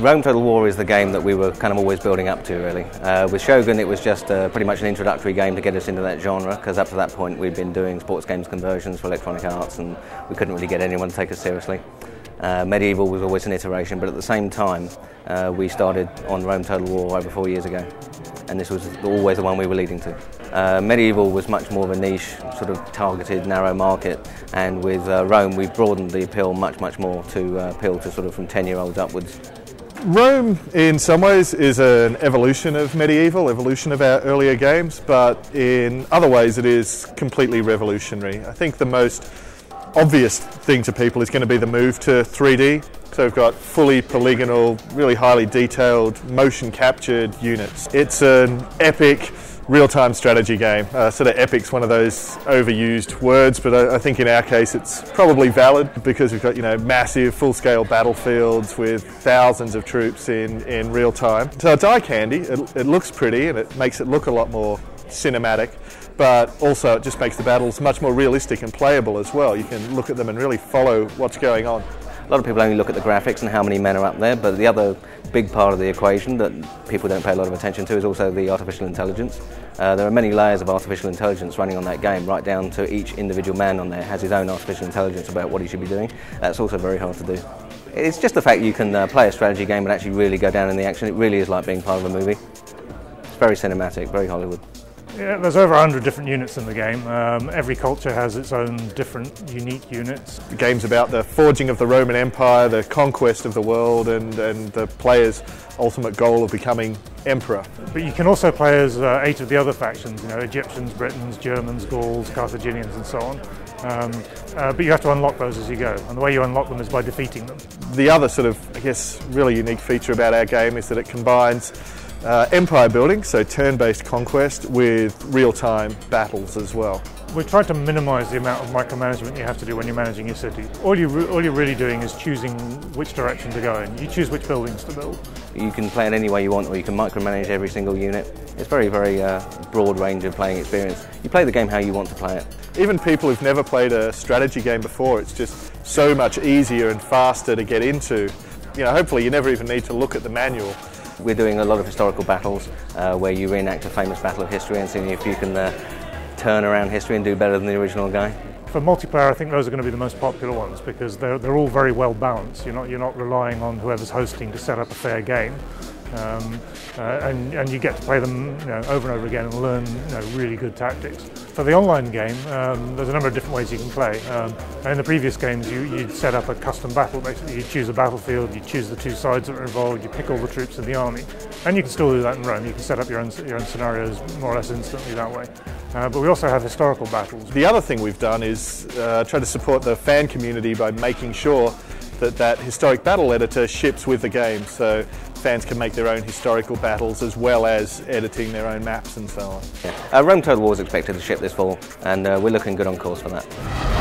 Rome Total War is the game that we were kind of always building up to, really. With Shogun, it was just pretty much an introductory game to get us into that genre, because up to that point we'd been doing sports games conversions for Electronic Arts and we couldn't really get anyone to take us seriously. Medieval was always an iteration, but at the same time we started on Rome Total War over 4 years ago, and this was always the one we were leading to. Medieval was much more of a niche, sort of targeted, narrow market, and with Rome we've broadened the appeal much more to appeal to sort of from 10-year-olds upwards. Rome, in some ways, is an evolution of Medieval, evolution of our earlier games, but in other ways it is completely revolutionary. I think the most obvious thing to people is going to be the move to 3D. So we've got fully polygonal, really highly detailed, motion captured units. It's an epic real-time strategy game. Sort of epic's one of those overused words, but I think in our case it's probably valid because we've got, massive full-scale battlefields with thousands of troops in real time. So it's eye candy, it looks pretty and it makes it look a lot more cinematic, but also it just makes the battles much more realistic and playable as well. You can look at them and really follow what's going on. A lot of people only look at the graphics and how many men are up there, but the other big part of the equation that people don't pay a lot of attention to is also the artificial intelligence. There are many layers of artificial intelligence running on that game, right down to each individual man on there has his own artificial intelligence about what he should be doing. That's also very hard to do. It's just the fact you can play a strategy game and actually really go down in the action. It really is like being part of a movie. It's very cinematic, very Hollywood. Yeah, there's over 100 different units in the game. Every culture has its own different, unique units. The game's about the forging of the Roman Empire, the conquest of the world, and the player's ultimate goal of becoming emperor. But you can also play as 8 of the other factions, Egyptians, Britons, Germans, Gauls, Carthaginians and so on. But you have to unlock those as you go, and the way you unlock them is by defeating them. The other sort of, really unique feature about our game is that it combines empire building, so turn-based conquest, with real-time battles as well. We try to minimise the amount of micromanagement you have to do when you're managing your city. All you're really doing is choosing which direction to go in. You choose which buildings to build. You can play it any way you want, or you can micromanage every single unit. It's very broad range of playing experience. You play the game how you want to play it. Even people who've never played a strategy game before, it's just so much easier and faster to get into. Hopefully you never even need to look at the manual. We're doing a lot of historical battles where you reenact a famous battle of history and see if you can turn around history and do better than the original guy. For multiplayer, I think those are going to be the most popular ones because they're all very well balanced. You're not relying on whoever's hosting to set up a fair game, and you get to play them over and over again and learn really good tactics. For the online game, there's a number of different ways you can play. In the previous games, you'd set up a custom battle. Basically, you choose a battlefield, you choose the 2 sides that are involved, you pick all the troops in the army, and you can still do that in Rome. You can set up your own scenarios more or less instantly that way. But we also have historical battles. The other thing we've done is try to support the fan community by making sure that historic battle editor ships with the game, so fans can make their own historical battles as well as editing their own maps and so on. Yeah. Rome Total War is expected to ship this fall, and we're looking good on course for that.